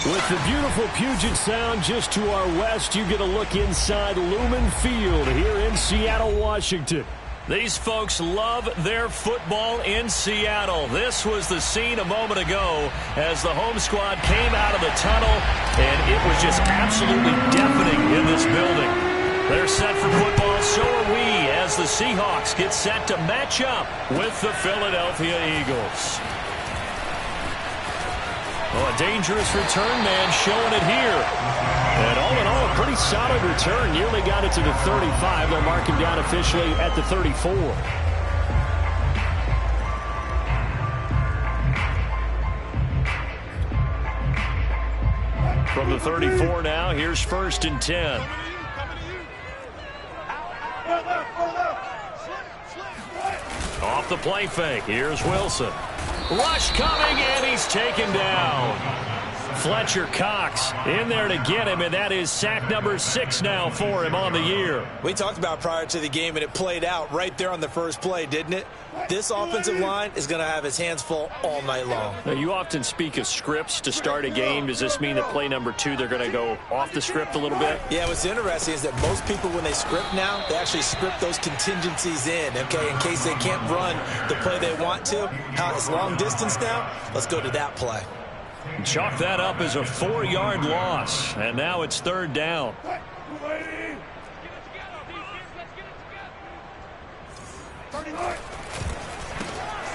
With the beautiful Puget Sound just to our west, you get a look inside Lumen Field here in Seattle, Washington. These folks love their football in Seattle. This was the scene a moment ago as the home squad came out of the tunnel, and it was just absolutely deafening in this building. They're set for football, so are we, as the Seahawks get set to match up with the Philadelphia Eagles. Oh, a dangerous return man showing it here. And all in all, a pretty solid return. Nearly got it to the 35. They'll mark him down officially at the 34. From the 34 now, here's 1st and 10. Off the play fake. Here's Wilson. Rush coming, and he's taken down. Fletcher Cox in there to get him, and that is sack number 6 now for him on the year. We talked about prior to the game, and it played out right there on the first play, didn't it? This offensive line is going to have his hands full all night long. Now, you often speak of scripts to start a game. Does this mean that play number 2, they're going to go off the script a little bit? Yeah, what's interesting is that most people, when they script now, they actually script those contingencies in, okay, in case they can't run the play they want to. How it's long distance now, let's go to that play. Chalk that up as a 4-yard loss, and now it's 3rd down.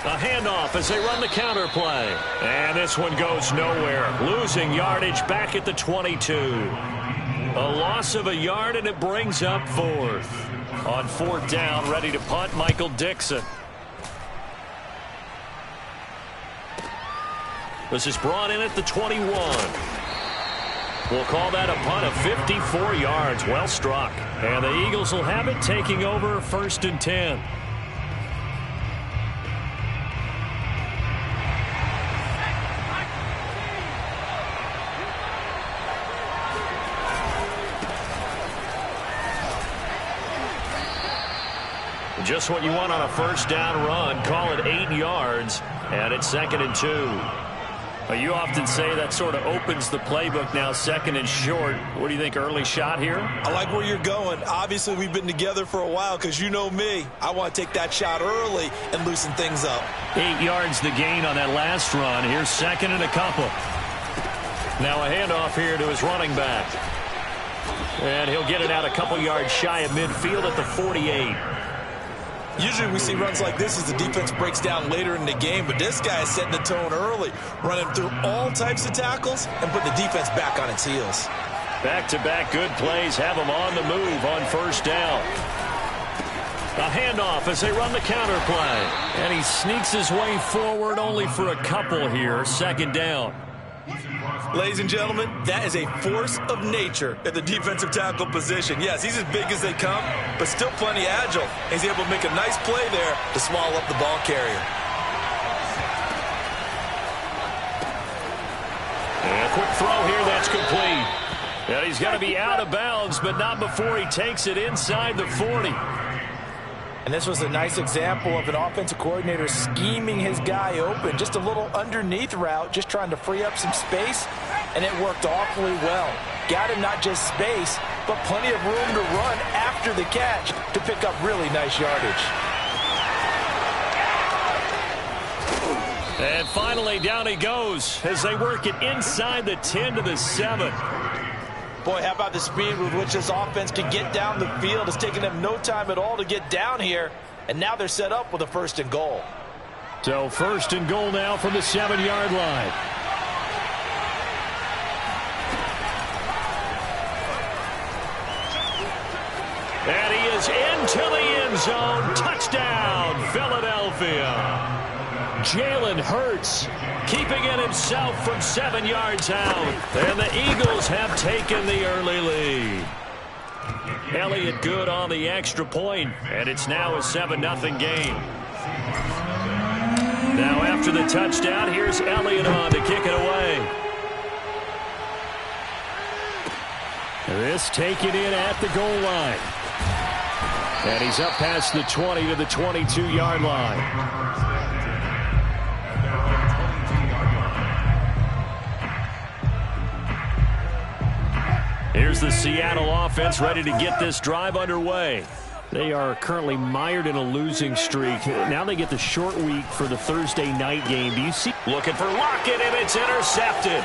A handoff as they run the counter play. And this one goes nowhere. Losing yardage back at the 22. A loss of a yard, and it brings up 4th. On 4th down, ready to punt, Michael Dixon. This is brought in at the 21. We'll call that a punt of 54 yards. Well struck. And the Eagles will have it, taking over 1st and 10. Just what you want on a 1st down run. Call it 8 yards, and it's 2nd and 2. You often say that sort of opens the playbook now, 2nd and short. What do you think, early shot here? I like where you're going. Obviously, we've been together for a while because you know me. I want to take that shot early and loosen things up. 8 yards the gain on that last run. Here's 2nd and a couple. Now a handoff here to his running back. And he'll get it out a couple yards shy of midfield at the 48. Usually we see runs like this as the defense breaks down later in the game, but this guy is setting the tone early, running through all types of tackles and putting the defense back on its heels. Back-to-back good plays have him on the move on 1st down. A handoff as they run the counter play. And he sneaks his way forward only for a couple here. 2nd down. Ladies and gentlemen, that is a force of nature at the defensive tackle position. Yes, he's as big as they come, but still plenty agile. He's able to make a nice play there to swallow up the ball carrier. And a quick throw here, that's complete. And he's got to be out of bounds, but not before he takes it inside the 40. And this was a nice example of an offensive coordinator scheming his guy open. Just a little underneath route, just trying to free up some space, and it worked awfully well. Got him not just space, but plenty of room to run after the catch to pick up really nice yardage. And finally, down he goes as they work it inside the 10 to the 7. Boy, how about the speed with which this offense can get down the field? It's taken them no time at all to get down here, and now they're set up with a 1st and goal. So 1st and goal now from the 7-yard line. And he is into the end zone. Touchdown, Philadelphia. Jalen Hurts keeping it himself from 7 yards out. And the Eagles have taken the early lead. Elliott good on the extra point, and it's now a 7-0 game. Now after the touchdown, here's Elliott on to kick it away. This taken in at the goal line. And he's up past the 20 to the 22-yard line. Here's the Seattle offense ready to get this drive underway. They are currently mired in a losing streak. Now they get the short week for the Thursday night game. Do you see? Looking for Lockett, and it's intercepted.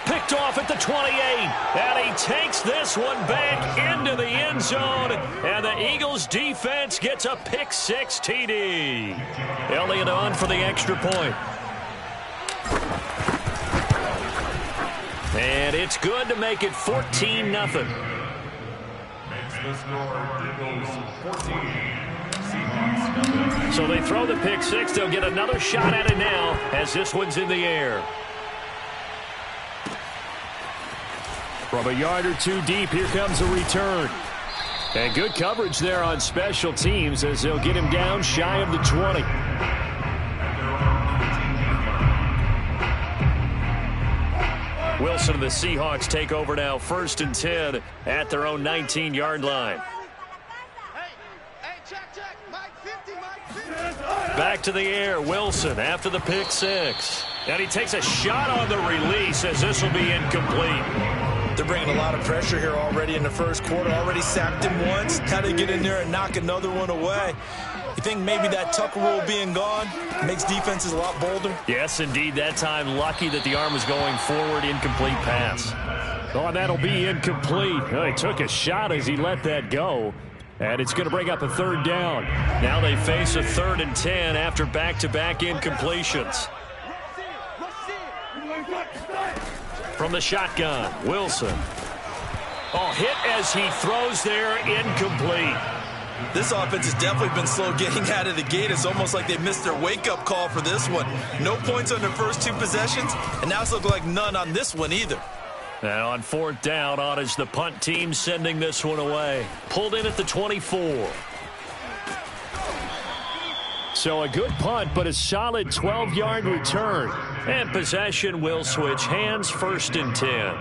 Picked off at the 28, and he takes this one back into the end zone, and the Eagles defense gets a pick-6 TD. Elliott on for the extra point. And it's good to make it 14-0. So they throw the pick-6. They'll get another shot at it now as this one's in the air. From a yard or two deep, here comes a return. And good coverage there on special teams as they'll get him down shy of the 20. Wilson and the Seahawks take over now, 1st and 10 at their own 19-yard line. Back to the air, Wilson after the pick-6. And he takes a shot on the release as this will be incomplete. They're bringing a lot of pressure here already in the first quarter. Already sacked him once. How to get in there and knock another one away. You think maybe that Tucker rule being gone makes defenses a lot bolder? Yes, indeed. That time, lucky that the arm was going forward. Incomplete pass. Oh, that'll be incomplete. Oh, he took a shot as he let that go. And it's going to bring up a 3rd down. Now they face a 3rd and 10 after back-to-back incompletions. From the shotgun, Wilson. Oh, hit as he throws there, incomplete. This offense has definitely been slow getting out of the gate. It's almost like they missed their wake-up call for this one. No points on their first 2 possessions, and now it's looking like none on this one either. And on 4th down, on is the punt team sending this one away. Pulled in at the 24. So a good punt, but a solid 12-yard return. And possession will switch hands, 1st and 10.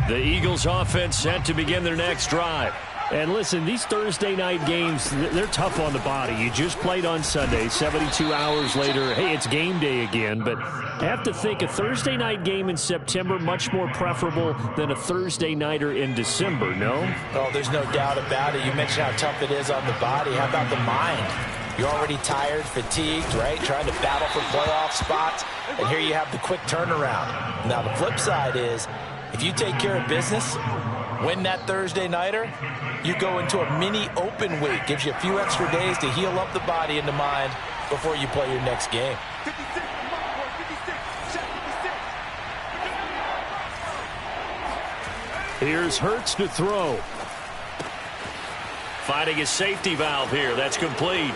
The Eagles offense set to begin their next drive. And listen, these Thursday night games, they're tough on the body. You just played on Sunday, 72 hours later. Hey, it's game day again. But I have to think a Thursday night game in September much more preferable than a Thursday nighter in December, no? Oh, there's no doubt about it. You mentioned how tough it is on the body. How about the mind? You're already tired, fatigued, right? Trying to battle for playoff spots. And here you have the quick turnaround. Now, the flip side is, if you take care of business, win that Thursday nighter, you go into a mini open week. Gives you a few extra days to heal up the body and the mind before you play your next game. Here's Hurts to throw. Finding a safety valve here. That's complete.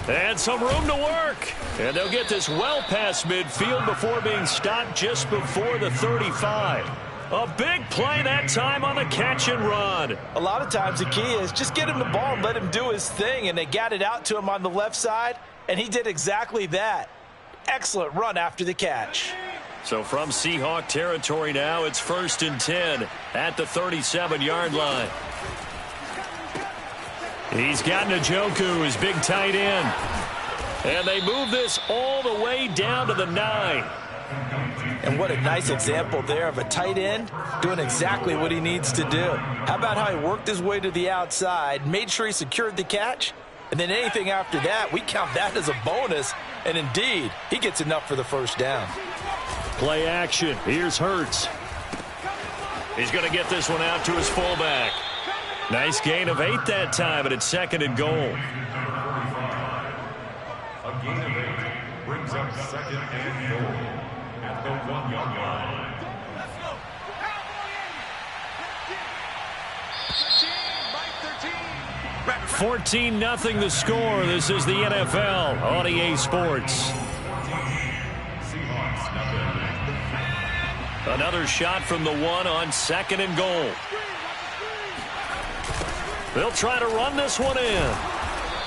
And some room to work. And they'll get this well past midfield before being stopped just before the 35. A big play that time on the catch and run. A lot of times the key is just get him the ball and let him do his thing. And they got it out to him on the left side, and he did exactly that. Excellent run after the catch. So from Seahawk territory now, it's 1st and 10 at the 37-yard line. He's got Njoku, his big tight end. And they move this all the way down to the 9. And what a nice example there of a tight end doing exactly what he needs to do. How about how he worked his way to the outside, made sure he secured the catch, and then anything after that, we count that as a bonus. And indeed, he gets enough for the 1st down. Play action. Here's Hurts. He's going to get this one out to his fullback. Nice gain of 8 that time, but it's 2nd and goal. A gain of 8 brings up 2nd and goal at the 1-yard line. 14-0 the score. This is the NFL on EA Sports. Another shot from the 1 on 2nd and goal. They'll try to run this one in.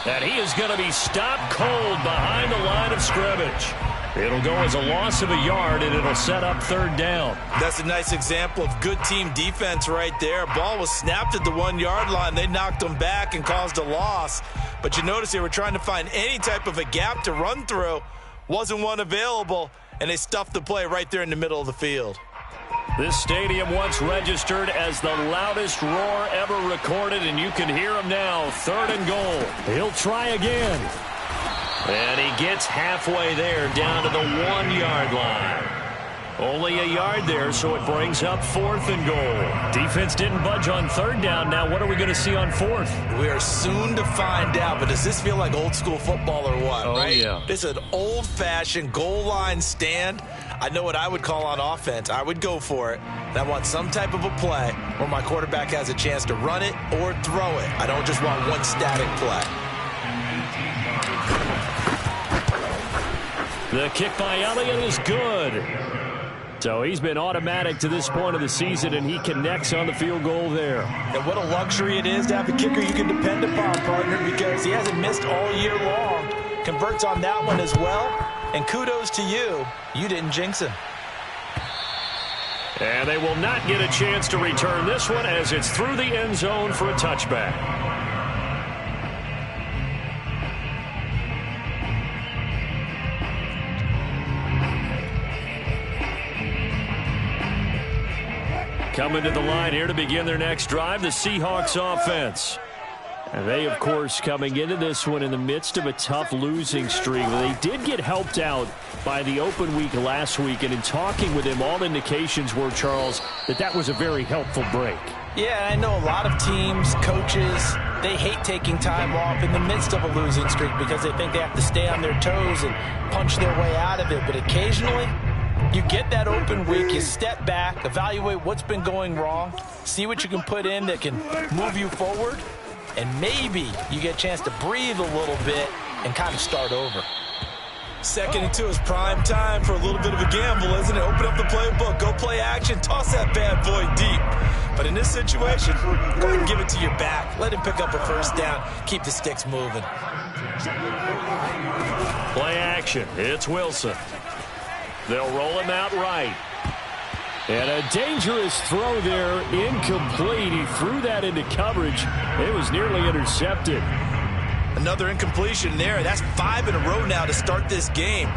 And he is going to be stopped cold behind the line of scrimmage. It'll go as a loss of a yard, and it'll set up 3rd down. That's a nice example of good team defense right there. Ball was snapped at the 1-yard line. They knocked him back and caused a loss. But you notice they were trying to find any type of a gap to run through. Wasn't one available. and they stuffed the play right there in the middle of the field. This stadium once registered as the loudest roar ever recorded, and you can hear him now. 3rd and goal. He'll try again. And he gets halfway there, down to the 1-yard line. Only a yard there, so it brings up 4th and goal. Defense didn't budge on 3rd down. Now what are we going to see on 4th? We are soon to find out, but does this feel like old school football or what, right? Yeah. This is an old-fashioned goal line stand. I know what I would call on offense. I would go for it. And I want some type of a play where my quarterback has a chance to run it or throw it. I don't just want one static play. The kick by Elliott is good. So he's been automatic to this point of the season, and he connects on the field goal there. And what a luxury it is to have a kicker you can depend upon, partner, because he hasn't missed all year long. Converts on that one as well. And kudos to you. You didn't jinx him. And they will not get a chance to return this one as it's through the end zone for a touchback. Coming to the line here to begin their next drive, the Seahawks offense. And they, of course, coming into this one in the midst of a tough losing streak. They did get helped out by the open week last week, and in talking with him, all indications were, Charles, that was a very helpful break. Yeah, I know a lot of teams, coaches, they hate taking time off in the midst of a losing streak because they think they have to stay on their toes and punch their way out of it. But occasionally, you get that open week, you step back, evaluate what's been going wrong, see what you can put in that can move you forward, and maybe you get a chance to breathe a little bit and kind of start over. 2nd and 2 is prime time for a little bit of a gamble, isn't it? Open up the playbook, go play action, toss that bad boy deep. But in this situation, go ahead and give it to your back. Let him pick up a 1st down. Keep the sticks moving. Play action. It's Wilson. They'll roll him out right. And a dangerous throw there, incomplete. He threw that into coverage. It was nearly intercepted. Another incompletion there. That's 5 in a row now to start this game.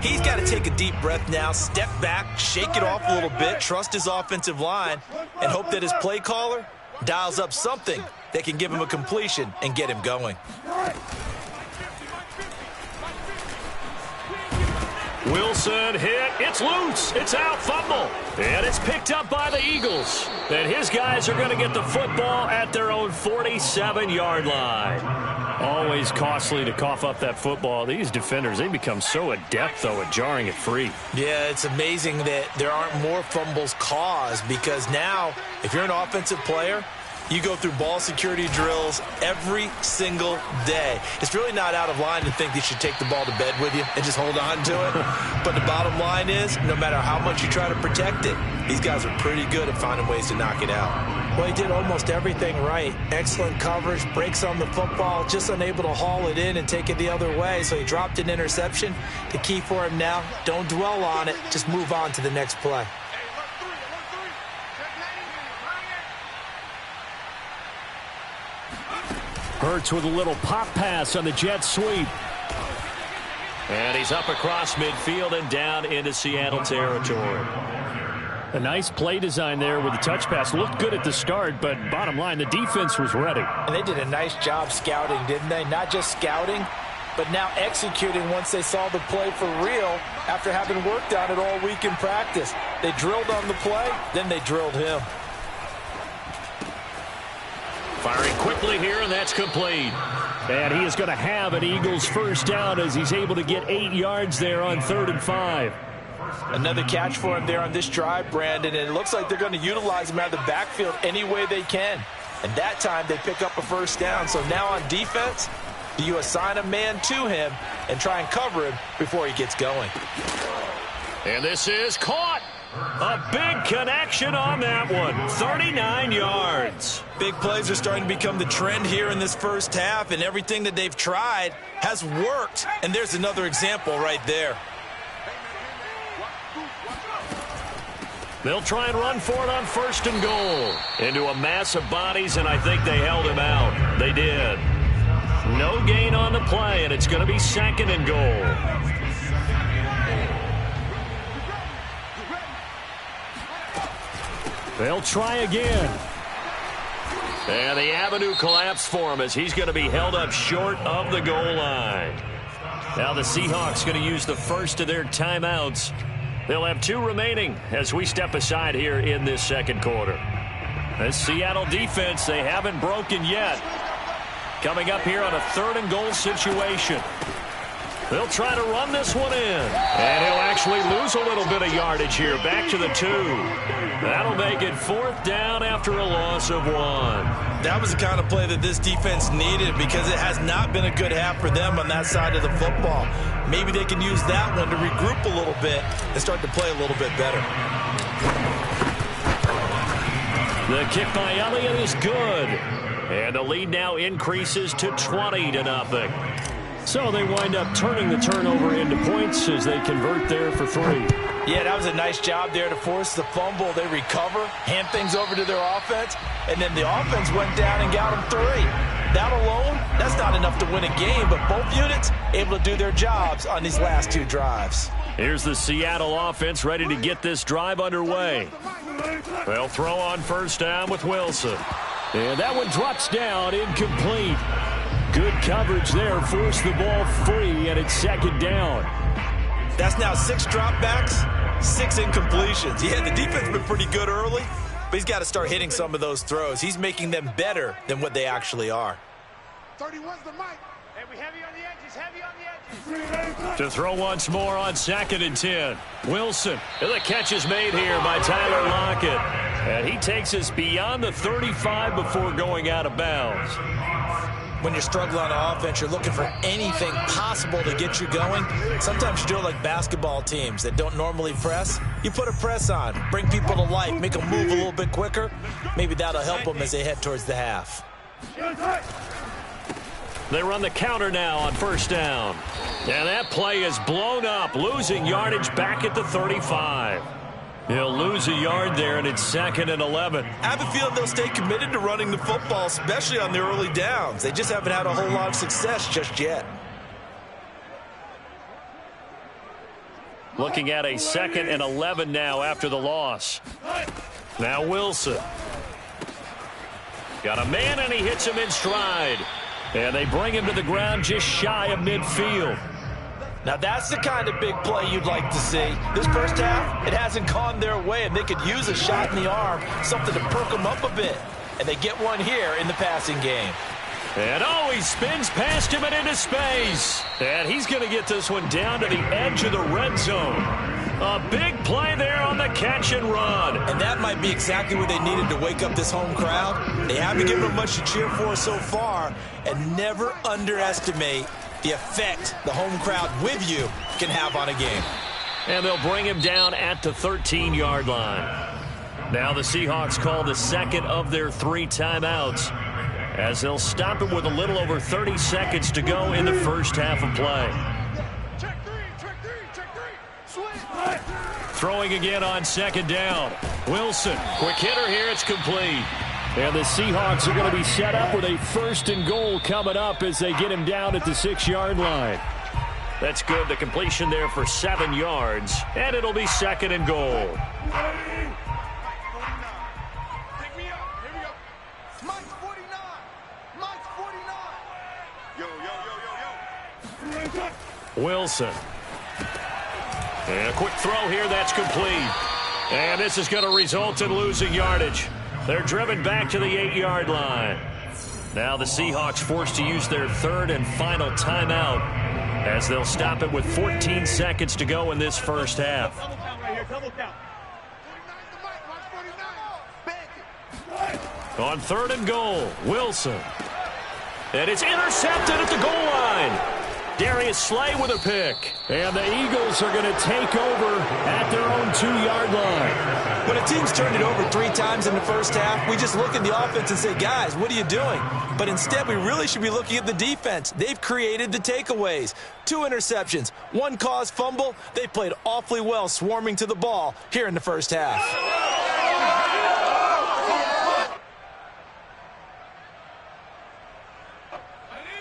He's got to take a deep breath now, step back, shake it off a little bit, trust his offensive line, and hope that his play caller dials up something that can give him a completion and get him going. Wilson hit. It's loose. It's out. Fumble. And it's picked up by the Eagles. And his guys are going to get the football at their own 47-yard line. Always costly to cough up that football. These defenders, they become so adept, though, at jarring it free. Yeah, it's amazing that there aren't more fumbles caused because now, if you're an offensive player, you go through ball security drills every single day. It's really not out of line to think you should take the ball to bed with you and just hold on to it. But the bottom line is, no matter how much you try to protect it, these guys are pretty good at finding ways to knock it out. Well, he did almost everything right. Excellent coverage, breaks on the football, just unable to haul it in and take it the other way. So he dropped an interception. The key for him now, don't dwell on it. Just move on to the next play. Hurts with a little pop pass on the jet sweep. And he's up across midfield and down into Seattle territory. A nice play design there with the touch pass. Looked good at the start, but bottom line, the defense was ready. And they did a nice job scouting, didn't they? Not just scouting, but now executing once they saw the play for real after having worked on it all week in practice. They drilled on the play, then they drilled him. Firing quickly here, and that's complete. And he is going to have an Eagles first down as he's able to get 8 yards there on 3rd and 5. Another catch for him there on this drive, Brandon, and it looks like they're going to utilize him out of the backfield any way they can. And that time they pick up a first down. So now on defense, do you assign a man to him and try and cover him before he gets going? And this is caught. A big connection on that one. 39 yards. Big plays are starting to become the trend here in this first half, and everything that they've tried has worked. And there's another example right there. They'll try and run for it on 1st and goal. Into a mass of bodies, and I think they held him out. They did. No gain on the play, and it's going to be 2nd and goal. They'll try again. And the avenue collapsed for him as he's going to be held up short of the goal line. Now the Seahawks going to use the first of their timeouts. They'll have 2 remaining as we step aside here in this second quarter. This Seattle defense, they haven't broken yet. Coming up here on a 3rd and goal situation. They'll try to run this one in. And he'll actually lose a little bit of yardage here. Back to the 2. That'll make it 4th down after a loss of 1. That was the kind of play that this defense needed because it has not been a good half for them on that side of the football. Maybe they can use that one to regroup a little bit and start to play a little bit better. The kick by Elliott is good. And the lead now increases to 20-0. So they wind up turning the turnover into points as they convert there for 3. Yeah, that was a nice job there to force the fumble. They recover, hand things over to their offense, and then the offense went down and got them 3. That alone, that's not enough to win a game, but both units able to do their jobs on these last 2 drives. Here's the Seattle offense ready to get this drive underway. They'll throw on first down with Wilson. And that one drops down, incomplete. Good coverage there, forced the ball free, and it's 2nd down. That's now 6 dropbacks, 6 incompletions. Yeah, the defense has been pretty good early, but he's got to start hitting some of those throws. He's making them better than what they actually are. 31's the mic. Hey, we heavy on the edges, heavy on the edges. To throw once more on 2nd and 10. Wilson. And the catch is made here by Tyler Lockett. And he takes us beyond the 35 before going out of bounds. When you're struggling on offense, you're looking for anything possible to get you going. Sometimes you do it like basketball teams that don't normally press. You put a press on, bring people to life, make them move a little bit quicker. Maybe that'll help them as they head towards the half. They run the counter now on first down. And that play is blown up, losing yardage back at the 35. He'll lose a yard there, and it's 2nd and 11. I have a feeling they'll stay committed to running the football, especially on the early downs. They just haven't had a whole lot of success just yet. Looking at a 2nd and 11 now after the loss. Now Wilson. Got a man, and he hits him in stride. And they bring him to the ground just shy of midfield. Now that's the kind of big play you'd like to see. This first half, it hasn't gone their way, and they could use a shot in the arm, something to perk them up a bit. And they get one here in the passing game. And he spins past him and into space. And he's going to get this one down to the edge of the red zone. A big play there on the catch and run. And that might be exactly what they needed to wake up this home crowd. They haven't given them much to cheer for so far, and never underestimate the effect the home crowd with you can have on a game. And they'll bring him down at the 13-yard line. Now the Seahawks call the 2nd of their 3 timeouts as they'll stop it with a little over 30 seconds to go in the first half of play. Check three. Throwing again on 2nd down. Wilson, quick hitter here, it's complete. And the Seahawks are going to be set up with a 1st and goal coming up as they get him down at the 6-yard line. That's good. The completion there for 7 yards. And it'll be 2nd and goal. Pick me up. Here we go. Mike's 49. Mike's 49. Yo. Wilson. And a quick throw here. That's complete. And this is going to result in losing yardage. They're driven back to the 8-yard line. Now the Seahawks forced to use their 3rd and final timeout as they'll stop it with 14 seconds to go in this first half. Double count. On 3rd and goal, Wilson. And it's intercepted at the goal line. Darius Slay with a pick. And the Eagles are going to take over at their own 2-yard line. When a team's turned it over 3 times in the first half, we just look at the offense and say, guys, what are you doing? But instead, we really should be looking at the defense. They've created the takeaways. 2 interceptions, 1 caused fumble. They played awfully well swarming to the ball here in the first half.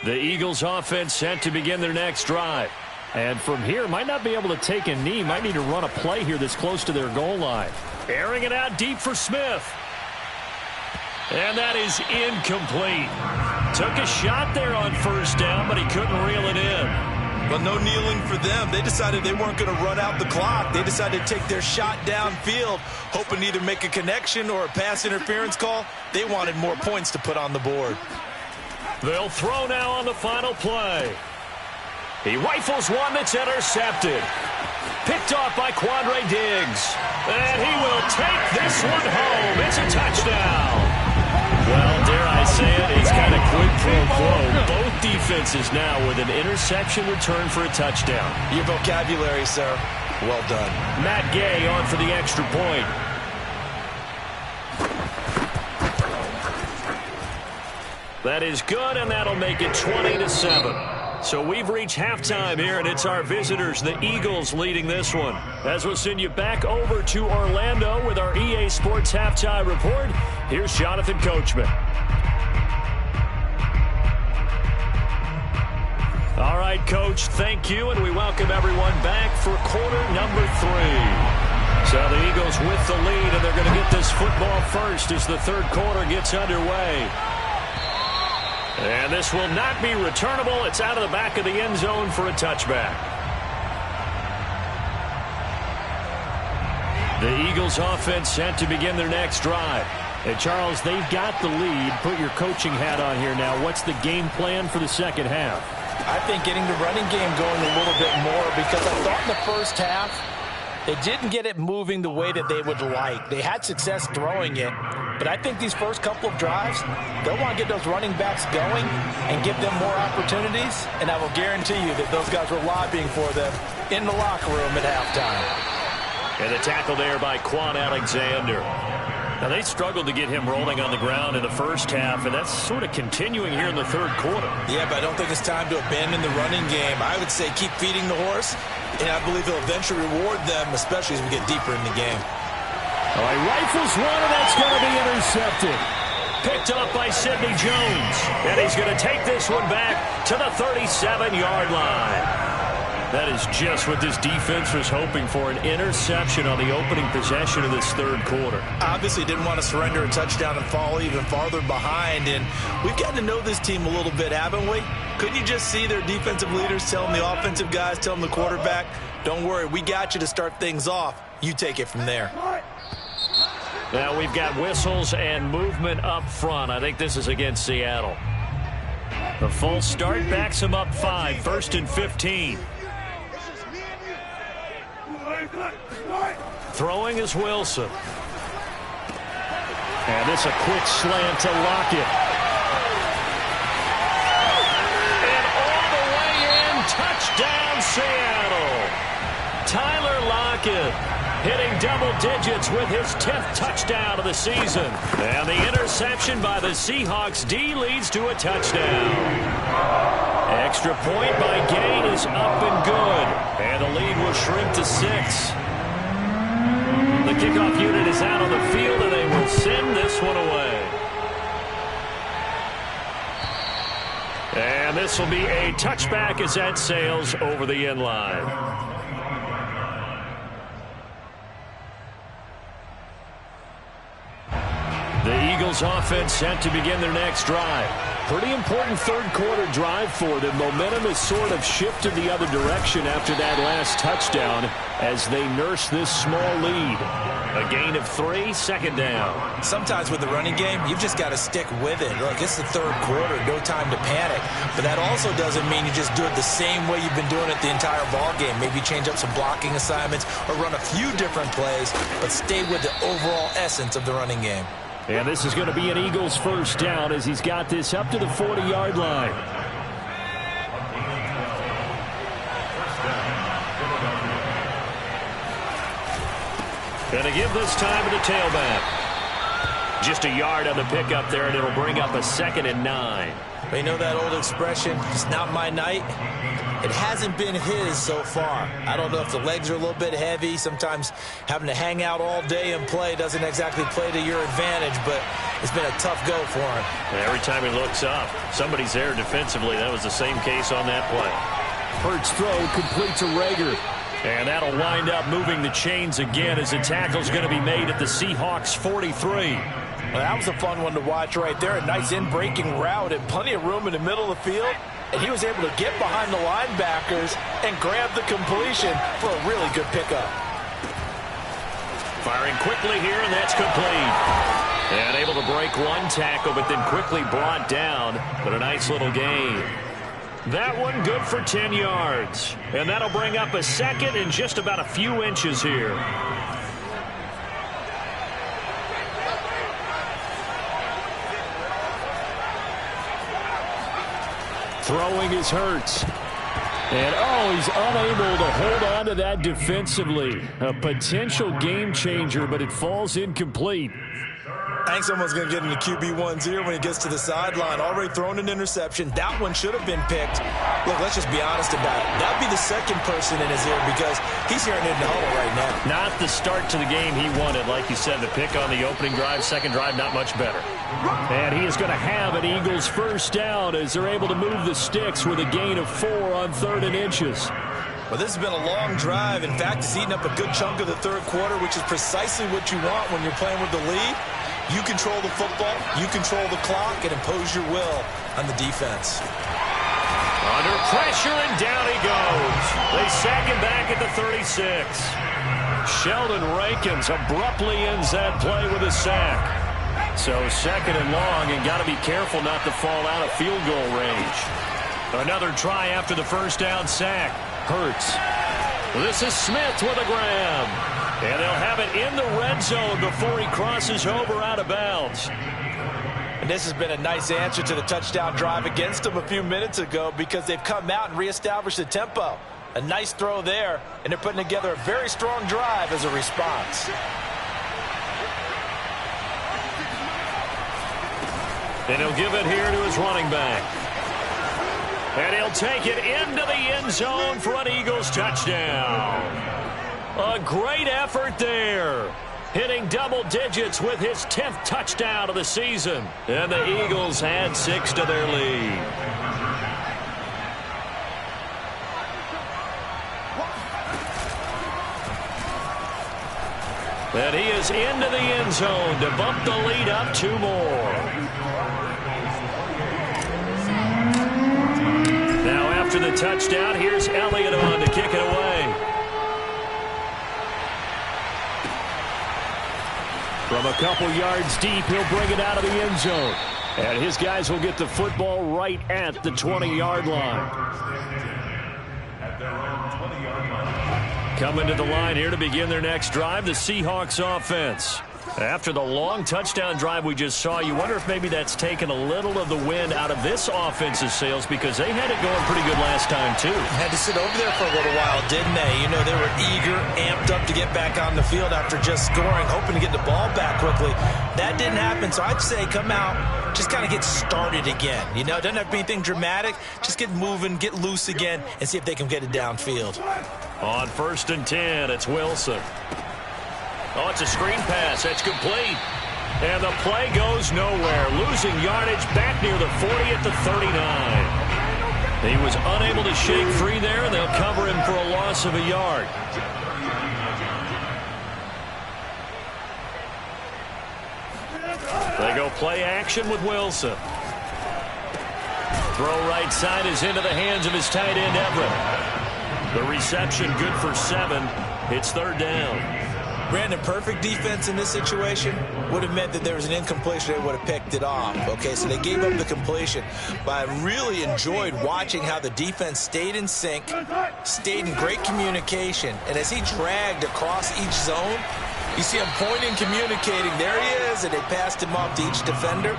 The Eagles offense set to begin their next drive. And from here, might not be able to take a knee. Might need to run a play here that's close to their goal line. Airing it out deep for Smith. And that is incomplete. Took a shot there on first down, but he couldn't reel it in. Well, no kneeling for them. They decided they weren't going to run out the clock. They decided to take their shot downfield, hoping to either make a connection or a pass interference call. They wanted more points to put on the board. They'll throw now on the final play. He rifles one that's intercepted. Picked off by Quandre Diggs. And he will take this one home. It's a touchdown. Well, dare I say it, it's kind of quid pro quo. Both defenses now with an interception return for a touchdown. Your vocabulary, sir. Well done. Matt Gay on for the extra point. That is good, and that'll make it 20-7. So we've reached halftime here, and it's our visitors, the Eagles, leading this one. As we'll send you back over to Orlando with our EA Sports Halftime Report, here's Jonathan Coachman. All right, Coach, thank you, and we welcome everyone back for quarter number 3. So the Eagles with the lead, and they're going to get this football first as the third quarter gets underway. And this will not be returnable. It's out of the back of the end zone for a touchback. The Eagles offense set to begin their next drive. And Charles, they've got the lead. Put your coaching hat on here now. What's the game plan for the second half? I think getting the running game going a little bit more, because I thought in the first half they didn't get it moving the way that they would like. They had success throwing it, but I think these first couple of drives, they'll want to get those running backs going and give them more opportunities, and I will guarantee you that those guys were lobbying for them in the locker room at halftime. And the tackle there by Quan Alexander. Now, they struggled to get him rolling on the ground in the first half, and that's sort of continuing here in the third quarter. Yeah, but I don't think it's time to abandon the running game. I would say keep feeding the horse, and I believe he'll eventually reward them, especially as we get deeper in the game. All right, rifles one, and that's going to be intercepted. Picked up by Sidney Jones, and he's going to take this one back to the 37-yard line. That is just what this defense was hoping for, an interception on the opening possession of this third quarter. Obviously didn't want to surrender a touchdown and fall even farther behind, and we've gotten to know this team a little bit, haven't we? Couldn't you just see their defensive leaders telling the offensive guys, telling the quarterback, don't worry, we got you to start things off. You take it from there. Now we've got whistles and movement up front. I think this is against Seattle. The full start backs him up 5, 1st and 15. Throwing is Wilson. And this a quick slant to Lockett. And all the way in, touchdown Seattle. Tyler Lockett hitting double digits with his 10th touchdown of the season. And the interception by the Seahawks D leads to a touchdown. Extra point by Gain is up and good. And the lead will shrink to 6. The kickoff unit is out on the field, and they will send this one away. And this will be a touchback as that sails over the end line. The Eagles offense set to begin their next drive. Pretty important third quarter drive for them. Momentum has sort of shifted the other direction after that last touchdown as they nurse this small lead. A gain of 3, second down. Sometimes with the running game, you've just got to stick with it. Look, it's the third quarter, no time to panic. But that also doesn't mean you just do it the same way you've been doing it the entire ball game. Maybe change up some blocking assignments or run a few different plays, but stay with the overall essence of the running game. And this is going to be an Eagles first down as he's got this up to the 40-yard line. Going to give this time to the tailback. Just a yard on the pickup there, and it'll bring up a 2nd and 9. You know that old expression, it's not my night? It hasn't been his so far. I don't know if the legs are a little bit heavy. Sometimes having to hang out all day and play doesn't exactly play to your advantage, but it's been a tough go for him. Every time he looks up, somebody's there defensively. That was the same case on that play. Hurts throw complete to Rager. And that'll wind up moving the chains again as the tackle's going to be made at the Seahawks 43. Well, that was a fun one to watch right there. A nice in-breaking route and plenty of room in the middle of the field. And he was able to get behind the linebackers and grab the completion for a really good pickup. Firing quickly here, and that's complete. And able to break one tackle, but then quickly brought down. But a nice little gain. That one good for 10 yards. And that'll bring up a second in just about a few inches here. Throwing is Hurts. And, oh, he's unable to hold on to that defensively. A potential game changer, but it falls incomplete. I think someone's going to get into QB1's ear when he gets to the sideline. Already thrown an interception. That one should have been picked. Look, let's just be honest about it. That would be the second person in his ear because he's hearing it in the huddle right now. Not the start to the game he wanted. Like you said, the pick on the opening drive, second drive, not much better. And he is going to have an Eagles first down as they're able to move the sticks with a gain of 4 on 3rd and inches. Well, this has been a long drive. In fact, it's eaten up a good chunk of the third quarter, which is precisely what you want when you're playing with the lead. You control the football, you control the clock, and impose your will on the defense. Under pressure, and down he goes. They sack him back at the 36. Sheldon Rankins abruptly ends that play with a sack. So second and long, and got to be careful not to fall out of field goal range. Another try after the first down sack. Hurts. This is Smith with a grab. And they'll have it in the red zone before he crosses over out of bounds. And this has been a nice answer to the touchdown drive against them a few minutes ago because they've come out and reestablished the tempo. A nice throw there, and they're putting together a very strong drive as a response. And he'll give it here to his running back. And he'll take it into the end zone for an Eagles touchdown. A great effort there. Hitting double digits with his 10th touchdown of the season. And the Eagles add 6 to their lead. And he is into the end zone to bump the lead up 2 more. Now after the touchdown, here's Elliott on to kick it away. From a couple yards deep, he'll bring it out of the end zone. And his guys will get the football right at the 20-yard line. At their own 20-yard line. Coming to the line here to begin their next drive, the Seahawks offense. After the long touchdown drive we just saw, you wonder if maybe that's taken a little of the wind out of this offense's sails because they had it going pretty good last time, too. Had to sit over there for a little while, didn't they? You know, they were eager, amped up to get back on the field after just scoring, hoping to get the ball back quickly. That didn't happen, so I'd say come out, just kind of get started again. You know, it doesn't have to be anything dramatic. Just get moving, get loose again, and see if they can get it downfield. On 1st and 10, it's Wilson. Oh, it's a screen pass. That's complete. And the play goes nowhere. Losing yardage back near the 40 at the 39. He was unable to shake free there, and they'll cover him for a loss of a yard. They go play action with Wilson. Throw right side is into the hands of his tight end, Everett. The reception good for 7. It's 3rd down. Brandon, perfect defense in this situation would have meant that there was an incompletion. They would have picked it off. Okay, so they gave up the completion. But I really enjoyed watching how the defense stayed in sync, stayed in great communication. And as he dragged across each zone, you see him pointing, communicating. There he is, and they passed him off to each defender.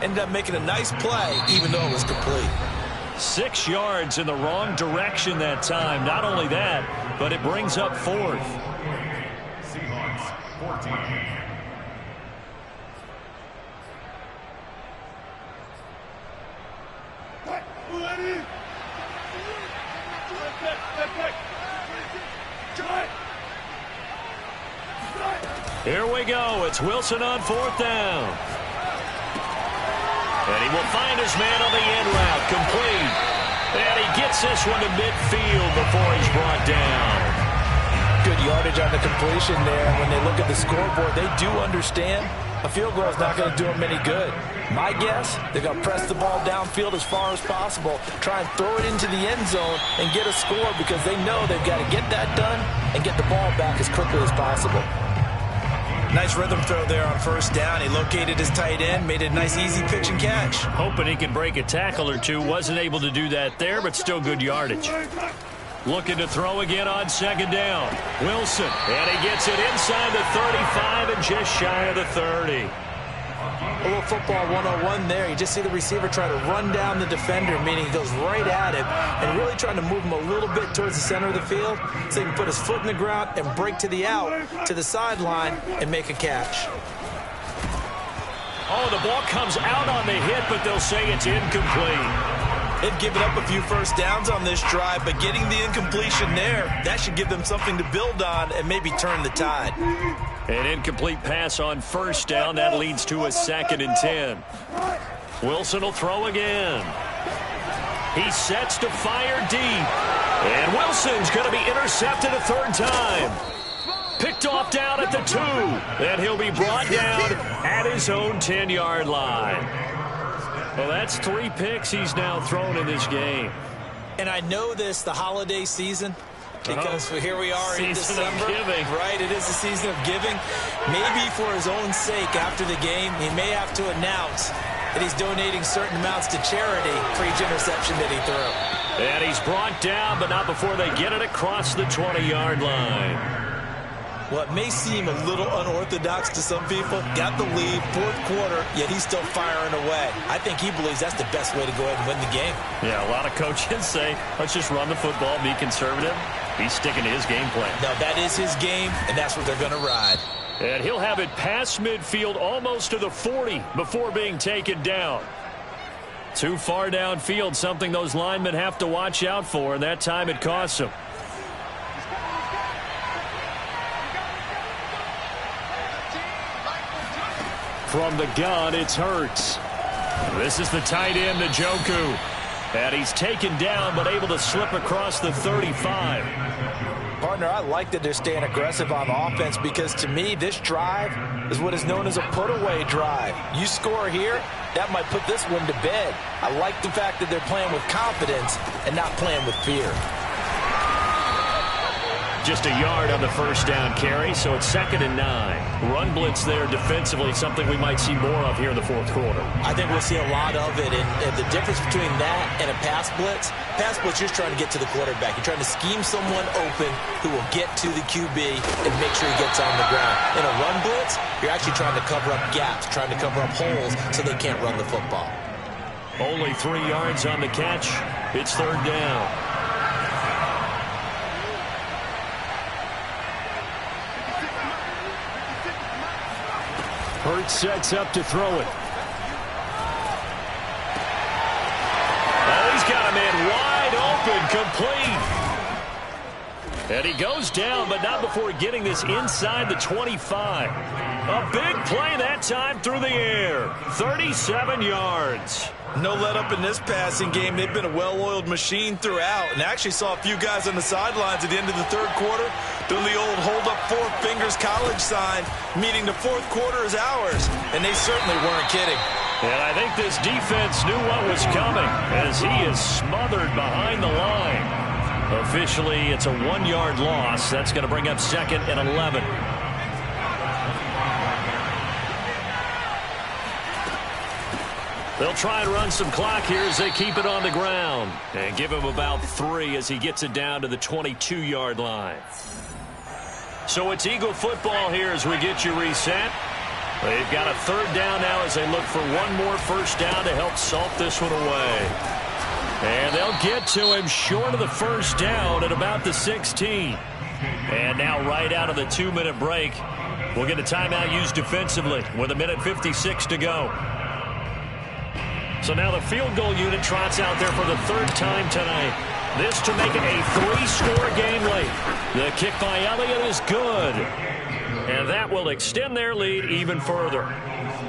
Ended up making a nice play, even though it was complete. 6 yards in the wrong direction that time. Not only that, but it brings up 4th. Seahawks 14. Here we go. It's Wilson on 4th down. And he will find his man on the end route. Complete. And he gets this one to midfield before he's brought down. yardage on the completion there. And when they look at the scoreboard, they do understand a field goal is not going to do them any good. My guess, they're going to press the ball downfield as far as possible, try and throw it into the end zone and get a score because they know they've got to get that done and get the ball back as quickly as possible. Nice rhythm throw there on first down. He located his tight end, made a nice easy pitch and catch. Hoping he could break a tackle or two. Wasn't able to do that there, but still good yardage. Looking to throw again on second down. Wilson, and he gets it inside the 35 and just shy of the 30. A little football 101 there. You just see the receiver try to run down the defender, meaning he goes right at him and really trying to move him a little bit towards the center of the field so he can put his foot in the ground and break to the out, to the sideline, and make a catch. Oh, the ball comes out on the hit, but they'll say it's incomplete. They've given up a few first downs on this drive, but getting the incompletion there, that should give them something to build on and maybe turn the tide. An incomplete pass on first down. That leads to a 2nd and 10. Wilson will throw again. He sets to fire deep. And Wilson's going to be intercepted a third time. Picked off down at the 2. And he'll be brought down at his own 10-yard line. Well, that's 3 picks he's now thrown in this game. And I know this, the holiday season, because here we are in December. Right, it is the season of giving. Maybe for his own sake after the game, he may have to announce that he's donating certain amounts to charity for each interception that he threw. And he's brought down, but not before they get it across the 20-yard line. Well, it may seem a little unorthodox to some people. Got the lead, fourth quarter, yet he's still firing away. I think he believes that's the best way to go ahead and win the game. Yeah, a lot of coaches say, let's just run the football, be conservative. He's sticking to his game plan. No, that is his game, and that's what they're going to ride. And he'll have it past midfield almost to the 40 before being taken down. Too far downfield, something those linemen have to watch out for, and that time it costs them. From the gun, it's Hurts. This is the tight end, Njoku. And he's taken down, but able to slip across the 35. Partner, I like that they're staying aggressive on offense because, to me, this drive is what is known as a put-away drive. You score here, that might put this one to bed. I like the fact that they're playing with confidence and not playing with fear. Just a yard on the first down carry, so it's 2nd and 9. Run blitz there defensively, something we might see more of here in the fourth quarter. I think we'll see a lot of it, and the difference between that and a pass blitz, you're just trying to get to the quarterback. You're trying to scheme someone open who will get to the QB and make sure he gets on the ground. In a run blitz, you're actually trying to cover up gaps, trying to cover up holes so they can't run the football. Only 3 yards on the catch. It's 3rd down. Hurts sets up to throw it. Oh, he's got a man wide open, complete. And he goes down, but not before getting this inside the 25. A big play that time through the air. 37 yards. No let up in this passing game. They've been a well-oiled machine throughout. And actually saw a few guys on the sidelines at the end of the third quarter doing the old hold up 4 fingers college sign, meaning the fourth quarter is ours. And they certainly weren't kidding. And I think this defense knew what was coming as he is smothered behind the line. Officially, it's a 1-yard loss. That's going to bring up 2nd and 11. They'll try and run some clock here as they keep it on the ground. And give him about 3 as he gets it down to the 22-yard line. So it's Eagle football here as we get you reset. They've got a 3rd down now as they look for one more first down to help salt this one away. And they'll get to him short of the first down at about the 16. And now right out of the 2-minute break, we'll get a timeout used defensively with 1:56 to go. So now the field goal unit trots out there for the 3rd time tonight. This to make it a 3-score game late. The kick by Elliott is good. And that will extend their lead even further.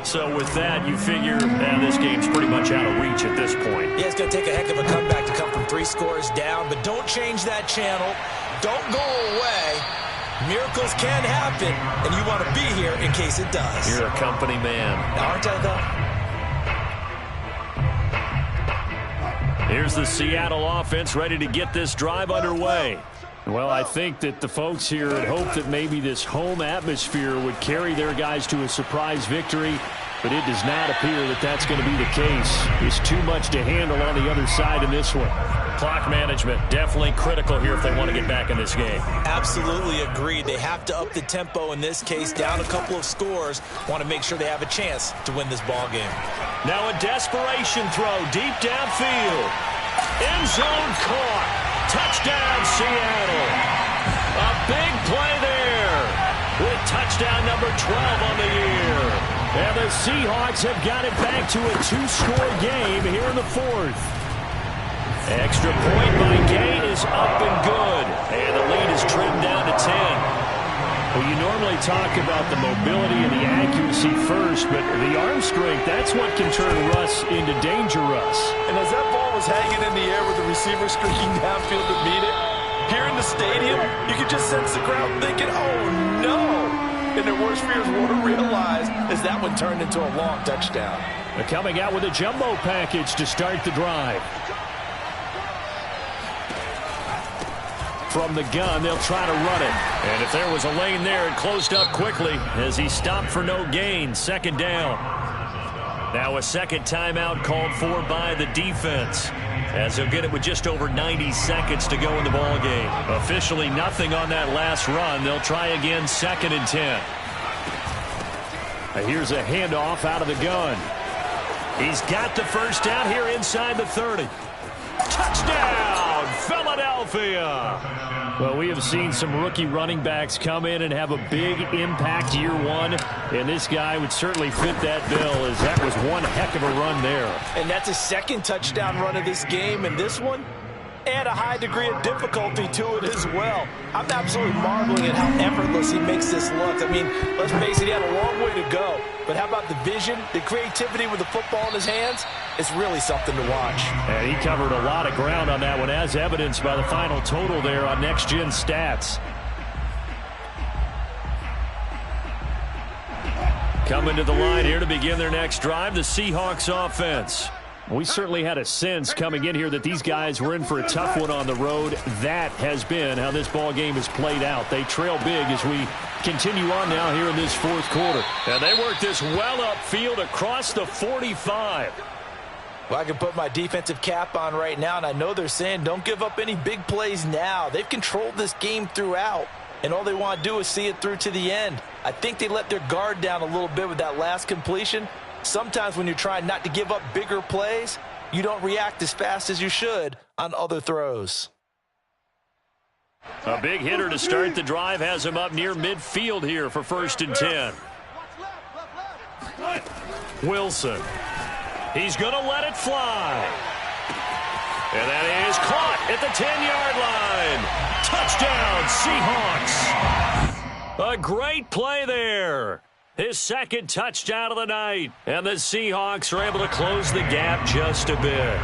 So with that, you figure this game's pretty much out of reach at this point. Yeah, it's going to take a heck of a comeback to come from 3 scores down. But don't change that channel. Don't go away. Miracles can happen, and you want to be here in case it does. You're a company man. Aren't I, though? Here's the Seattle offense ready to get this drive underway. Well, I think that the folks here had hoped that maybe this home atmosphere would carry their guys to a surprise victory, but it does not appear that that's going to be the case. There's too much to handle on the other side in this one. Clock management, definitely critical here if they want to get back in this game. Absolutely agreed. They have to up the tempo in this case, down a couple of scores. Want to make sure they have a chance to win this ball game. Now a desperation throw deep downfield. End zone caught. Touchdown, Seattle. A big play there with touchdown number 12 on the year. And the Seahawks have got it back to a 2-score game here in the fourth. Extra point by Gay is up and good. And the lead is trimmed down to 10. Well, you normally talk about the mobility and the accuracy first, but the arm strength, that's what can turn Russ into Danger Russ. And as that ball was hanging in the air with the receiver streaking downfield to meet it, here in the stadium, you could just sense the crowd thinking, oh, no. And their worst fears were realized as that one turned into a long touchdown. They're coming out with a jumbo package to start the drive. From the gun, they'll try to run it. And if there was a lane there, it closed up quickly as he stopped for no gain. Second down. Now a second timeout called for by the defense, as he'll get it with just over 90 seconds to go in the ball game. Officially nothing on that last run. They'll try again, 2nd and 10. Here's a handoff out of the gun. He's got the first down here inside the 30. Touchdown, Philadelphia! Well, we have seen some rookie running backs come in and have a big impact year one, and this guy would certainly fit that bill, as that was one heck of a run there. And that's his second touchdown run of this game, and this one, add a high degree of difficulty to it as well. I'm absolutely marveling at how effortless he makes this look. I mean, let's face it, he had a long way to go. But how about the vision, the creativity with the football in his hands? It's really something to watch. And he covered a lot of ground on that one, as evidenced by the final total there on Next Gen Stats. Coming to the line here to begin their next drive, the Seahawks offense. We certainly had a sense coming in here that these guys were in for a tough one on the road. That has been how this ball game has played out. They trail big as we continue on now here in this fourth quarter. And they work this well upfield across the 45. Well, I can put my defensive cap on right now, and I know they're saying don't give up any big plays now. They've controlled this game throughout, and all they want to do is see it through to the end. I think they let their guard down a little bit with that last completion. Sometimes when you're trying not to give up bigger plays, you don't react as fast as you should on other throws. A big hitter to start the drive has him up near midfield here for 1st and 10. Wilson. He's going to let it fly. And that is caught at the 10-yard line. Touchdown, Seahawks. A great play there. His second touchdown of the night. And the Seahawks are able to close the gap just a bit.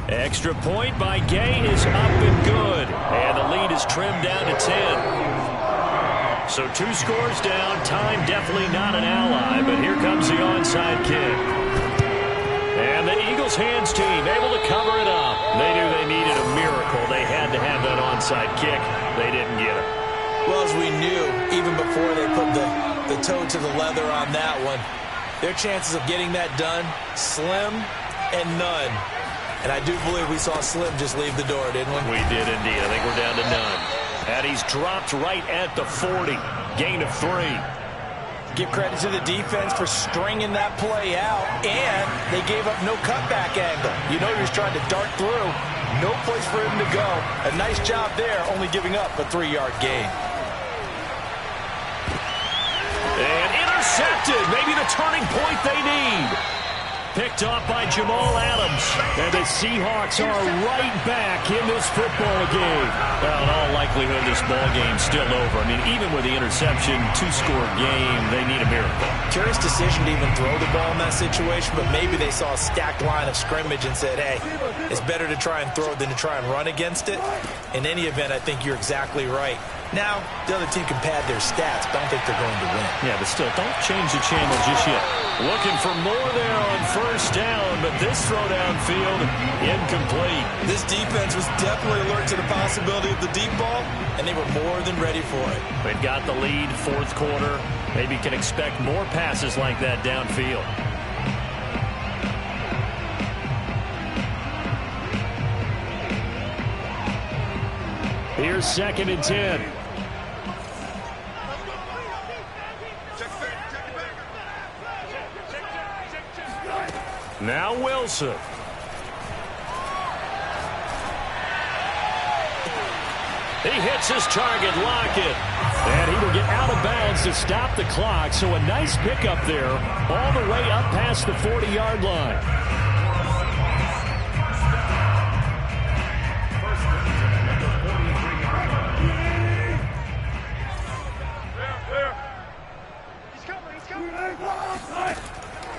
Extra point by Gay is up and good. And the lead is trimmed down to 10. So 2 scores down. Time definitely not an ally. But here comes the onside kick. And the Eagles hands team able to cover it up. They knew they needed a miracle. They had to have that onside kick. They didn't get it. Well, as we knew, even before they put the toe to the leather on that one, their chances of getting that done, slim and none. And I do believe we saw Slim just leave the door, didn't we? We did indeed. I think we're down to none. And he's dropped right at the 40. Gain of 3. Give credit to the defense for stringing that play out, and they gave up no cutback angle. You know he was trying to dart through. No place for him to go. A nice job there, only giving up a 3-yard gain. And intercepted. Maybe the turning point they need. picked off by Jamal Adams. And the Seahawks are right back in this football game. Well, in all likelihood, this ball game's still over. I mean, even with the interception, two-score game, they need a miracle. Curious decision to even throw the ball in that situation, but maybe they saw a stacked line of scrimmage and said, hey, it's better to try and throw it than to try and run against it. In any event, I think you're exactly right. Now, the other team can pad their stats, but I don't think they're going to win. Yeah, but still, don't change the channel just yet. Looking for more there on first down, but this throw downfield, incomplete. This defense was definitely alert to the possibility of the deep ball, and they were more than ready for it. They've got the lead, fourth quarter. Maybe can expect more passes like that downfield. Here's 2nd and 10. Now Wilson. He hits his target, Lockett. And he will get out of bounds to stop the clock. So a nice pickup there all the way up past the 40-yard line.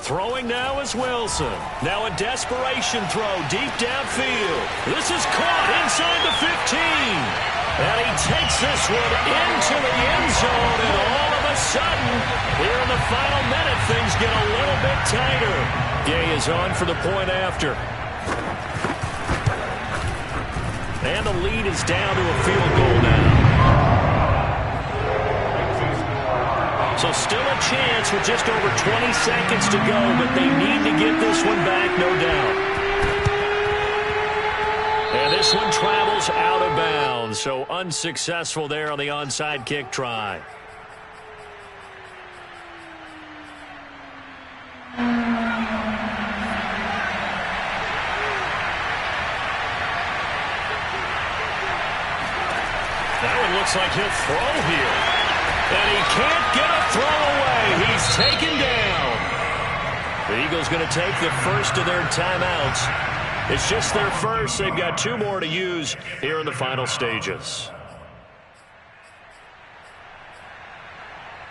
Throwing now is Wilson. Now a desperation throw deep downfield. This is caught inside the 15. And he takes this one into the end zone. And all of a sudden, here in the final minute, things get a little bit tighter. Gay is on for the point after. And the lead is down to a field goal now. So still a chance with just over 20 seconds to go, but they need to get this one back, no doubt. And this one travels out of bounds, so unsuccessful there on the onside kick try. That one looks like he'll throw here. And he can't get a throw away. He's taken down. The Eagles going to take the first of their timeouts. It's just their first. They've got 2 more to use here in the final stages.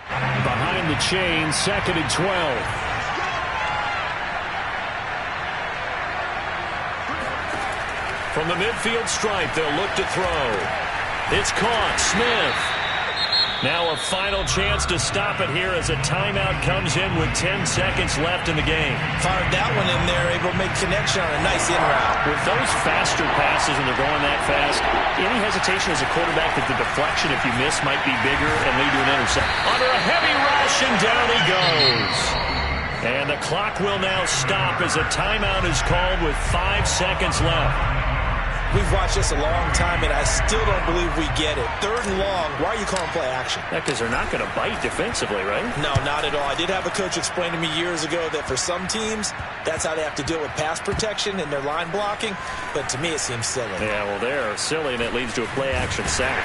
Behind the chain, 2nd and 12. From the midfield stripe, they'll look to throw. It's caught. Smith. Now a final chance to stop it here as a timeout comes in with 10 seconds left in the game. Fired that one in there, able to make connection on a nice in route. With those faster passes and they're going that fast, any hesitation as a quarterback that the deflection, if you miss, might be bigger and lead to an interception. Under a heavy rush, and down he goes. And the clock will now stop as a timeout is called with 5 seconds left. We've watched this a long time, and I still don't believe we get it. 3rd and long, why are you calling play action? Yeah, because they're not going to bite defensively, right? No, not at all. I did have a coach explain to me years ago that for some teams, that's how they have to deal with pass protection and their line blocking. But to me, it seems silly. Yeah, well, they're silly, and it leads to a play action sack.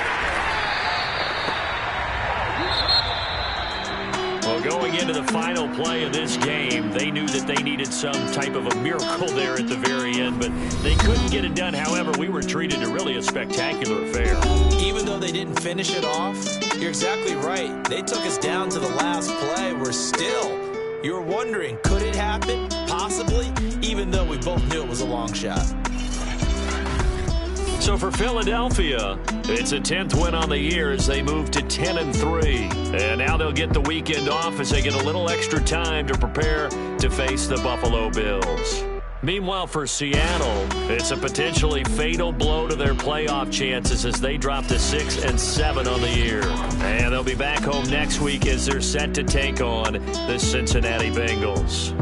Well, going into the final play of this game, they knew that they needed some type of a miracle there at the very end, but they couldn't get it done. However, we were treated to really a spectacular affair. Even though they didn't finish it off, you're exactly right. They took us down to the last play. We're still, you were wondering, could it happen? Possibly, even though we both knew it was a long shot. So for Philadelphia, it's a 10th win on the year as they move to 10-3. And now they'll get the weekend off as they get a little extra time to prepare to face the Buffalo Bills. Meanwhile, for Seattle, it's a potentially fatal blow to their playoff chances as they drop to 6-7 on the year. And they'll be back home next week as they're set to take on the Cincinnati Bengals.